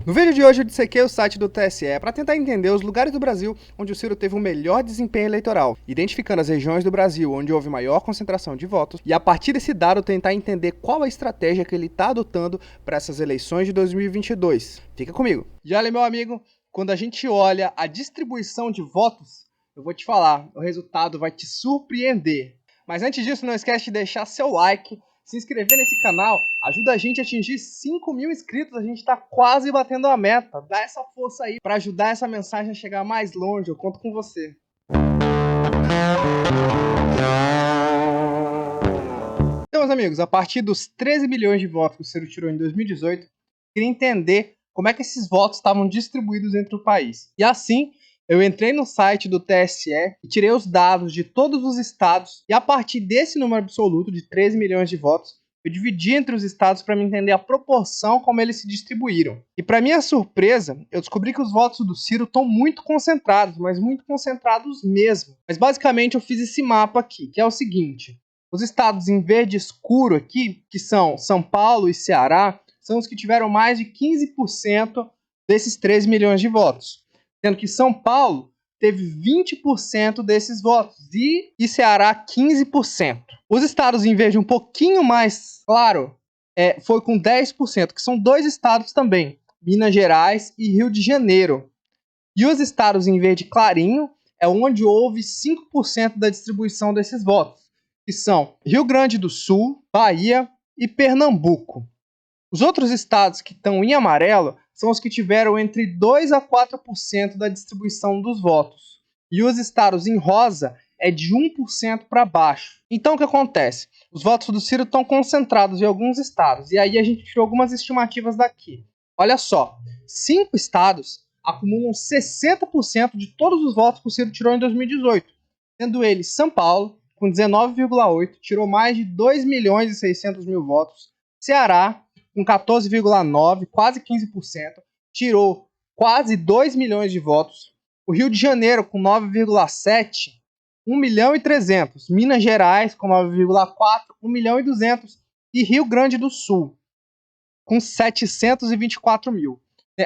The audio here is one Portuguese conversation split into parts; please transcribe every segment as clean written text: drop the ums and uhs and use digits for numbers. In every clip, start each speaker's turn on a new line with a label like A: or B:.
A: No vídeo de hoje eu dissequei o site do TSE para tentar entender os lugares do Brasil onde o Ciro teve o melhor desempenho eleitoral, identificando as regiões do Brasil onde houve maior concentração de votos e a partir desse dado tentar entender qual a estratégia que ele está adotando para essas eleições de 2022. Fica comigo. E olha, meu amigo, quando a gente olha a distribuição de votos, eu vou te falar, o resultado vai te surpreender. Mas antes disso, não esquece de deixar seu like, se inscrever nesse canal, ajuda a gente a atingir 5 mil inscritos, a gente tá quase batendo a meta. Dá essa força aí para ajudar essa mensagem a chegar mais longe, eu conto com você. Então, meus amigos, a partir dos 13 milhões de votos que o Ciro tirou em 2018, queria entender como é que esses votos estavam distribuídos entre o país. E assim, eu entrei no site do TSE e tirei os dados de todos os estados e a partir desse número absoluto de 13 milhões de votos, eu dividi entre os estados para me entender a proporção como eles se distribuíram. E para minha surpresa, eu descobri que os votos do Ciro estão muito concentrados, mas muito concentrados mesmo. Mas basicamente eu fiz esse mapa aqui, que é o seguinte. Os estados em verde escuro aqui, que são São Paulo e Ceará, são os que tiveram mais de 15% desses 13 milhões de votos. Sendo que São Paulo teve 20% desses votos e Ceará 15%. Os estados em verde um pouquinho mais claro foi com 10%, que são dois estados também, Minas Gerais e Rio de Janeiro. E os estados em verde clarinho é onde houve 5% da distribuição desses votos, que são Rio Grande do Sul, Bahia e Pernambuco. Os outros estados que estão em amarelo são os que tiveram entre 2 a 4% da distribuição dos votos. E os estados em rosa é de 1% para baixo. Então o que acontece? Os votos do Ciro estão concentrados em alguns estados. E aí a gente tirou algumas estimativas daqui. Olha só, 5 estados acumulam 60% de todos os votos que o Ciro tirou em 2018. Sendo ele São Paulo, com 19,8%, tirou mais de 2 milhões e 600 mil votos. Ceará, com 14,9%, quase 15%, tirou quase 2 milhões de votos. O Rio de Janeiro, com 9,7%, 1 milhão e 300. Minas Gerais, com 9,4%, 1 milhão e 200. E Rio Grande do Sul, com 724 mil.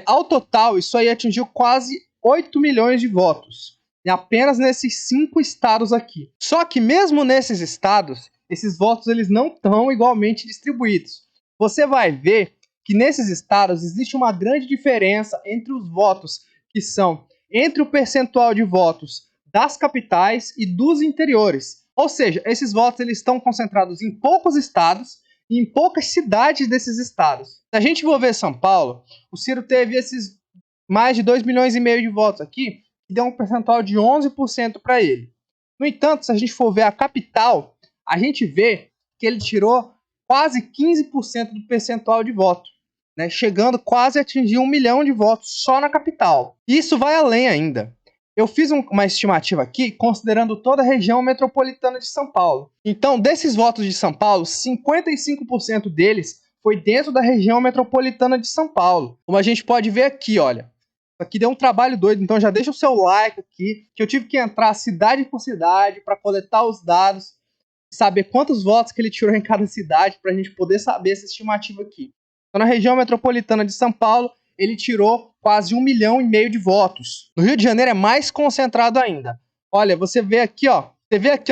A: Ao total, isso aí atingiu quase 8 milhões de votos. Apenas nesses 5 estados aqui. Só que mesmo nesses estados, esses votos eles não estão igualmente distribuídos. Você vai ver que nesses estados existe uma grande diferença entre os votos que são entre o percentual de votos das capitais e dos interiores. Ou seja, esses votos eles estão concentrados em poucos estados e em poucas cidades desses estados. Se a gente for ver São Paulo, o Ciro teve esses mais de 2 milhões e meio de votos aqui, que deu um percentual de 11% para ele. No entanto, se a gente for ver a capital, a gente vê que ele tirou quase 15% do percentual de voto, né? Chegando quase a atingir 1 milhão de votos só na capital. Isso vai além ainda. Eu fiz uma estimativa aqui considerando toda a região metropolitana de São Paulo. Então, desses votos de São Paulo, 55% deles foi dentro da região metropolitana de São Paulo. Como a gente pode ver aqui, olha. Isso aqui deu um trabalho doido, então já deixa o seu like aqui, que eu tive que entrar cidade por cidade para coletar os dados, saber quantos votos que ele tirou em cada cidade para a gente poder saber essa estimativa aqui. Então, na região metropolitana de São Paulo, ele tirou quase 1 milhão e meio de votos. No Rio de Janeiro é mais concentrado ainda. Olha, você vê aqui,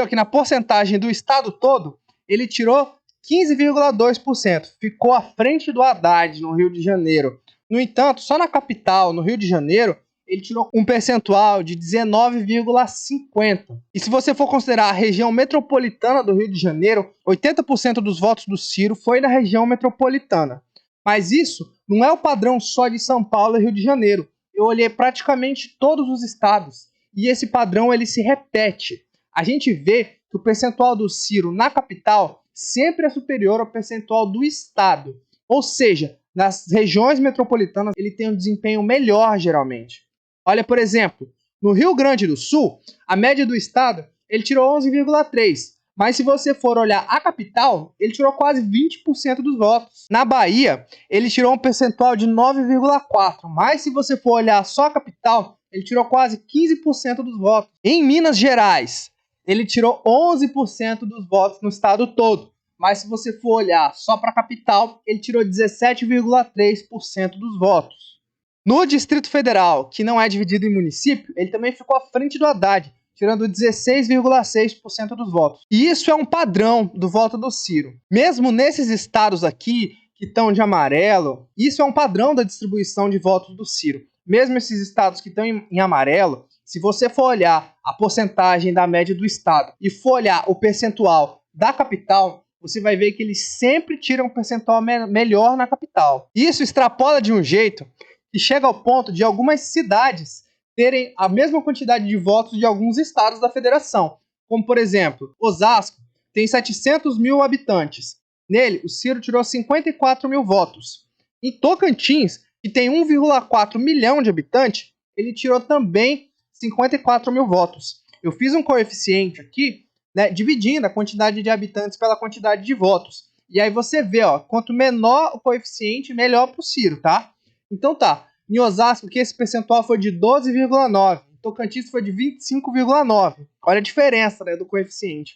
A: que na porcentagem do estado todo, ele tirou 15,2%. Ficou à frente do Haddad no Rio de Janeiro. No entanto, só na capital, no Rio de Janeiro, ele tirou um percentual de 19,50%. E se você for considerar a região metropolitana do Rio de Janeiro, 80% dos votos do Ciro foi na região metropolitana. Mas isso não é o padrão só de São Paulo e Rio de Janeiro. Eu olhei praticamente todos os estados e esse padrão ele se repete. A gente vê que o percentual do Ciro na capital sempre é superior ao percentual do estado. Ou seja, nas regiões metropolitanas ele tem um desempenho melhor geralmente. Olha, por exemplo, no Rio Grande do Sul, a média do estado, ele tirou 11,3%. Mas se você for olhar a capital, ele tirou quase 20% dos votos. Na Bahia, ele tirou um percentual de 9,4%. Mas se você for olhar só a capital, ele tirou quase 15% dos votos. Em Minas Gerais, ele tirou 11% dos votos no estado todo. Mas se você for olhar só para a capital, ele tirou 17,3% dos votos. No Distrito Federal, que não é dividido em município, ele também ficou à frente do Haddad, tirando 16,6% dos votos. E isso é um padrão do voto do Ciro. Mesmo nesses estados aqui, que estão de amarelo, isso é um padrão da distribuição de votos do Ciro. Mesmo esses estados que estão em amarelo, se você for olhar a porcentagem da média do estado e for olhar o percentual da capital, você vai ver que eles sempre tiram um percentual melhor na capital. Isso extrapola de um jeito que chega ao ponto de algumas cidades terem a mesma quantidade de votos de alguns estados da federação. Como, por exemplo, Osasco tem 700 mil habitantes. Nele, o Ciro tirou 54 mil votos. Em Tocantins, que tem 1,4 milhão de habitantes, ele tirou também 54 mil votos. Eu fiz um coeficiente aqui, né, dividindo a quantidade de habitantes pela quantidade de votos. E aí você vê, ó, quanto menor o coeficiente, melhor para o Ciro, tá? Então tá, em Osasco que esse percentual foi de 12,9, em Tocantins foi de 25,9. Olha a diferença, né, do coeficiente.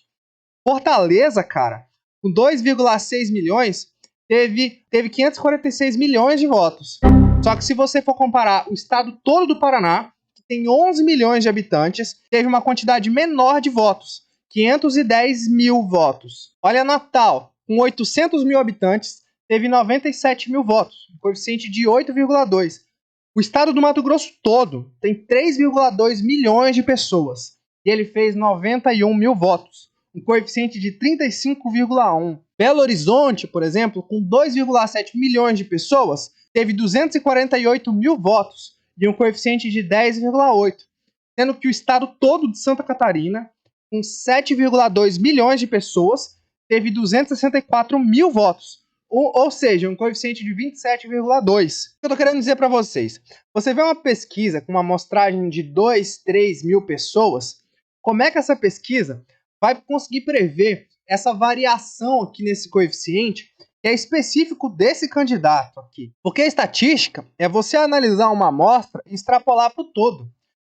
A: Fortaleza, cara, com 2,6 milhões, teve 546 milhões de votos. Só que se você for comparar o estado todo do Paraná, que tem 11 milhões de habitantes, teve uma quantidade menor de votos, 510 mil votos. Olha Natal, com 800 mil habitantes, teve 97 mil votos, um coeficiente de 8,2. O estado do Mato Grosso todo tem 3,2 milhões de pessoas e ele fez 91 mil votos, um coeficiente de 35,1. Belo Horizonte, por exemplo, com 2,7 milhões de pessoas, teve 248 mil votos e um coeficiente de 10,8. Sendo que o estado todo de Santa Catarina, com 7,2 milhões de pessoas, teve 264 mil votos. Ou seja, um coeficiente de 27,2. O que eu tô querendo dizer para vocês? Você vê uma pesquisa com uma amostragem de 2, 3 mil pessoas, como é que essa pesquisa vai conseguir prever essa variação aqui nesse coeficiente que é específico desse candidato aqui? Porque a estatística é você analisar uma amostra e extrapolar para o todo.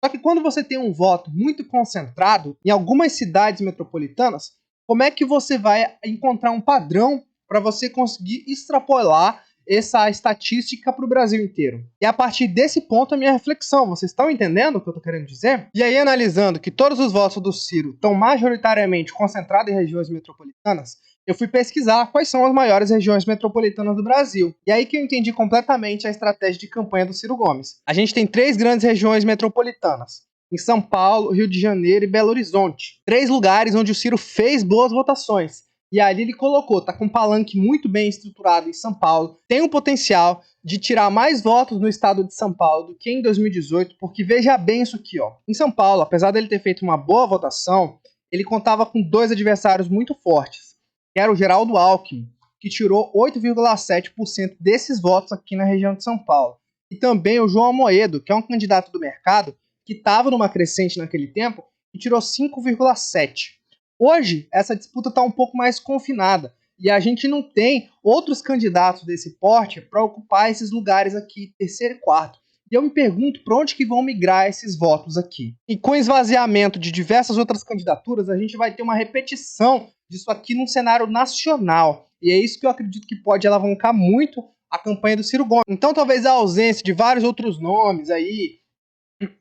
A: Só que quando você tem um voto muito concentrado em algumas cidades metropolitanas, como é que você vai encontrar um padrão para você conseguir extrapolar essa estatística para o Brasil inteiro? E a partir desse ponto a minha reflexão, vocês estão entendendo o que eu estou querendo dizer? E aí, analisando que todos os votos do Ciro estão majoritariamente concentrados em regiões metropolitanas, eu fui pesquisar quais são as maiores regiões metropolitanas do Brasil. E aí que eu entendi completamente a estratégia de campanha do Ciro Gomes. A gente tem 3 grandes regiões metropolitanas, em São Paulo, Rio de Janeiro e Belo Horizonte. 3 lugares onde o Ciro fez boas votações. E ali ele colocou, tá com um palanque muito bem estruturado em São Paulo, tem um potencial de tirar mais votos no estado de São Paulo do que em 2018, porque veja bem isso aqui, ó. Em São Paulo, apesar dele ter feito uma boa votação, ele contava com 2 adversários muito fortes, que era o Geraldo Alckmin, que tirou 8,7% desses votos aqui na região de São Paulo, e também o João Amoedo, que é um candidato do mercado, que estava numa crescente naquele tempo, e tirou 5,7%. Hoje, essa disputa está um pouco mais confinada e a gente não tem outros candidatos desse porte para ocupar esses lugares aqui, terceiro e quarto. E eu me pergunto para onde que vão migrar esses votos aqui. E com o esvaziamento de diversas outras candidaturas, a gente vai ter uma repetição disso aqui num cenário nacional. E é isso que eu acredito que pode alavancar muito a campanha do Ciro Gomes. Então, talvez a ausência de vários outros nomes aí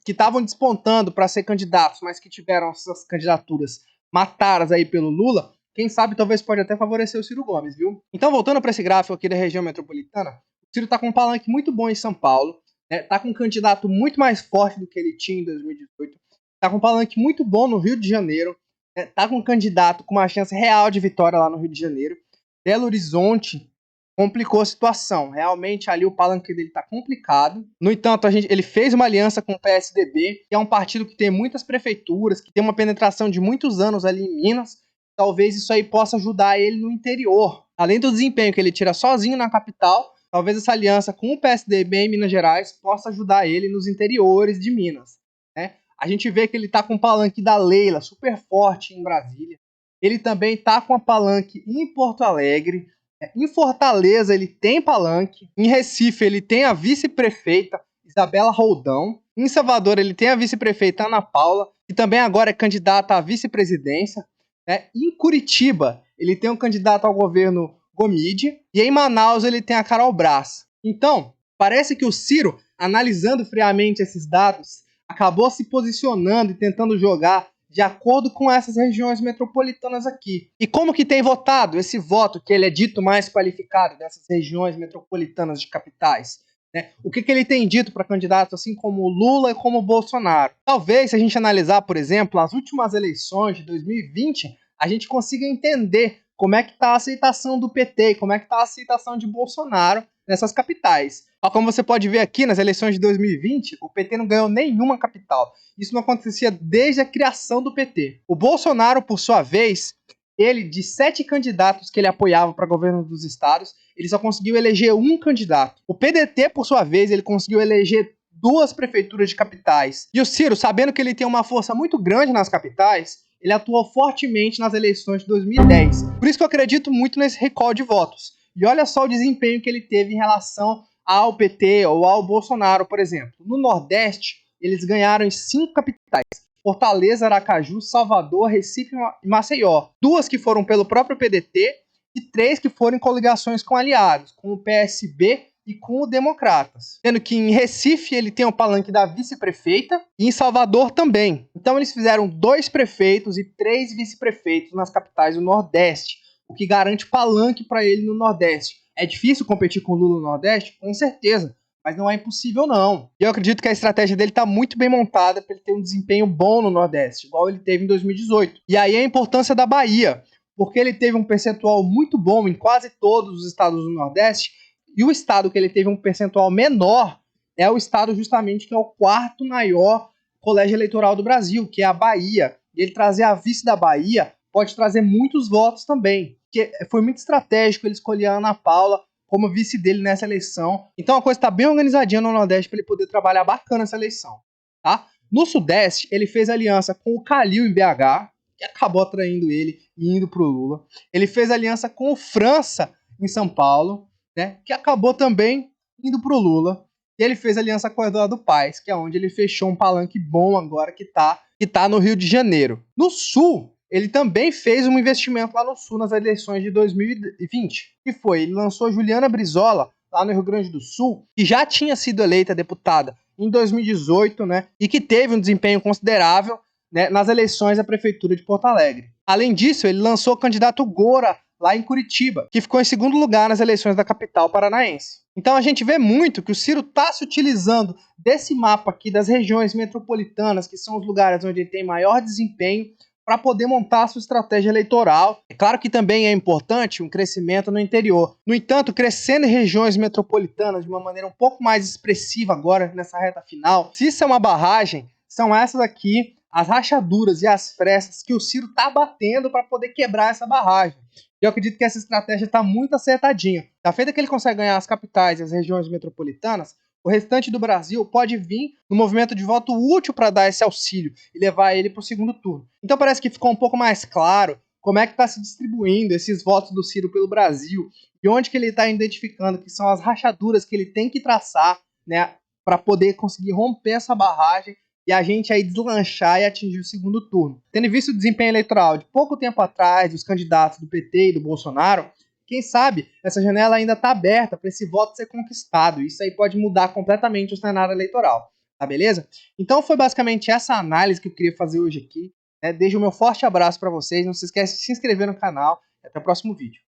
A: que estavam despontando para ser candidatos, mas que tiveram essas candidaturas matadas aí pelo Lula, quem sabe talvez pode até favorecer o Ciro Gomes, viu? Então, voltando para esse gráfico aqui da região metropolitana, o Ciro tá com um palanque muito bom em São Paulo, né? Tá com um candidato muito mais forte do que ele tinha em 2018, tá com um palanque muito bom no Rio de Janeiro, né? Tá com um candidato com uma chance real de vitória lá no Rio de Janeiro. Belo Horizonte complicou a situação. Realmente ali o palanque dele tá complicado. No entanto, ele fez uma aliança com o PSDB, que é um partido que tem muitas prefeituras, que tem uma penetração de muitos anos ali em Minas. Talvez isso aí possa ajudar ele no interior. Além do desempenho que ele tira sozinho na capital, talvez essa aliança com o PSDB em Minas Gerais possa ajudar ele nos interiores de Minas, né? A gente vê que ele tá com o palanque da Leila super forte em Brasília. Ele também tá com a palanque em Porto Alegre. Em Fortaleza ele tem palanque, em Recife ele tem a vice-prefeita Isabela Roldão, em Salvador ele tem a vice-prefeita Ana Paula, que também agora é candidata à vice-presidência, né? Em Curitiba ele tem um candidato ao governo Gomide, e em Manaus ele tem a Carol Brás. Então, Parece que o Ciro, analisando friamente esses dados, acabou se posicionando e tentando jogar de acordo com essas regiões metropolitanas aqui. E como que tem votado esse voto que ele é dito mais qualificado dessas regiões metropolitanas de capitais? Né? O que ele tem dito para candidatos assim como o Lula e como o Bolsonaro? Talvez, se a gente analisar, por exemplo, as últimas eleições de 2020, a gente consiga entender como é que está a aceitação do PT, como é que está a aceitação de Bolsonaro nessas capitais. Como você pode ver aqui nas eleições de 2020, o PT não ganhou nenhuma capital. Isso não acontecia desde a criação do PT. O Bolsonaro, por sua vez, ele, de 7 candidatos que ele apoiava para governo dos estados, ele só conseguiu eleger um candidato. O PDT, por sua vez, ele conseguiu eleger 2 prefeituras de capitais. E o Ciro, sabendo que ele tem uma força muito grande nas capitais, ele atuou fortemente nas eleições de 2010. Por isso que eu acredito muito nesse recall de votos. E olha só o desempenho que ele teve em relação ao PT ou ao Bolsonaro, por exemplo. No Nordeste, eles ganharam em 5 capitais. Fortaleza, Aracaju, Salvador, Recife e Maceió. 2 que foram pelo próprio PDT e 3 que foram em coligações com aliados, com o PSB e com o Democratas. Sendo que em Recife ele tem o palanque da vice-prefeita e em Salvador também. Então eles fizeram 2 prefeitos e 3 vice-prefeitos nas capitais do Nordeste, o que garante palanque para ele no Nordeste. É difícil competir com o Lula no Nordeste? Com certeza. Mas não é impossível, não. E eu acredito que a estratégia dele está muito bem montada para ele ter um desempenho bom no Nordeste, igual ele teve em 2018. E aí a importância da Bahia, porque ele teve um percentual muito bom em quase todos os estados do Nordeste, e o estado que ele teve um percentual menor é o estado justamente que é o 4º maior colégio eleitoral do Brasil, que é a Bahia. E ele trazer a vice da Bahia pode trazer muitos votos também. Porque foi muito estratégico ele escolher a Ana Paula como vice dele nessa eleição. Então a coisa está bem organizadinha no Nordeste para ele poder trabalhar bacana essa eleição. Tá? No Sudeste, ele fez aliança com o Calil em BH, que acabou atraindo ele e indo para o Lula. Ele fez aliança com o França em São Paulo, né, que acabou também indo para o Lula. E ele fez aliança com o Eduardo Paes, que é onde ele fechou um palanque bom agora que tá no Rio de Janeiro. No Sul, ele também fez um investimento lá no Sul nas eleições de 2020, que foi, ele lançou Juliana Brizola lá no Rio Grande do Sul, que já tinha sido eleita deputada em 2018, né, e que teve um desempenho considerável, né, nas eleições da Prefeitura de Porto Alegre. Além disso, ele lançou o candidato Gora lá em Curitiba, que ficou em segundo lugar nas eleições da capital paranaense. Então a gente vê muito que o Ciro está se utilizando desse mapa aqui das regiões metropolitanas, que são os lugares onde ele tem maior desempenho, para poder montar a sua estratégia eleitoral. É claro que também é importante um crescimento no interior. No entanto, crescendo em regiões metropolitanas de uma maneira um pouco mais expressiva agora, nessa reta final, se isso é uma barragem, são essas aqui as rachaduras e as frestas que o Ciro está batendo para poder quebrar essa barragem. Eu acredito que essa estratégia está muito acertadinha. Da feita que ele consegue ganhar as capitais e as regiões metropolitanas, o restante do Brasil pode vir no movimento de voto útil para dar esse auxílio e levar ele para o segundo turno. Então parece que ficou um pouco mais claro como é que está se distribuindo esses votos do Ciro pelo Brasil e onde que ele está identificando que são as rachaduras que ele tem que traçar, né, para poder conseguir romper essa barragem e a gente aí deslanchar e atingir o segundo turno. Tendo visto o desempenho eleitoral de pouco tempo atrás dos candidatos do PT e do Bolsonaro, quem sabe essa janela ainda está aberta para esse voto ser conquistado. Isso aí pode mudar completamente o cenário eleitoral, tá beleza? Então foi basicamente essa análise que eu queria fazer hoje aqui. Deixo o meu forte abraço para vocês. Não se esqueça de se inscrever no canal e até o próximo vídeo.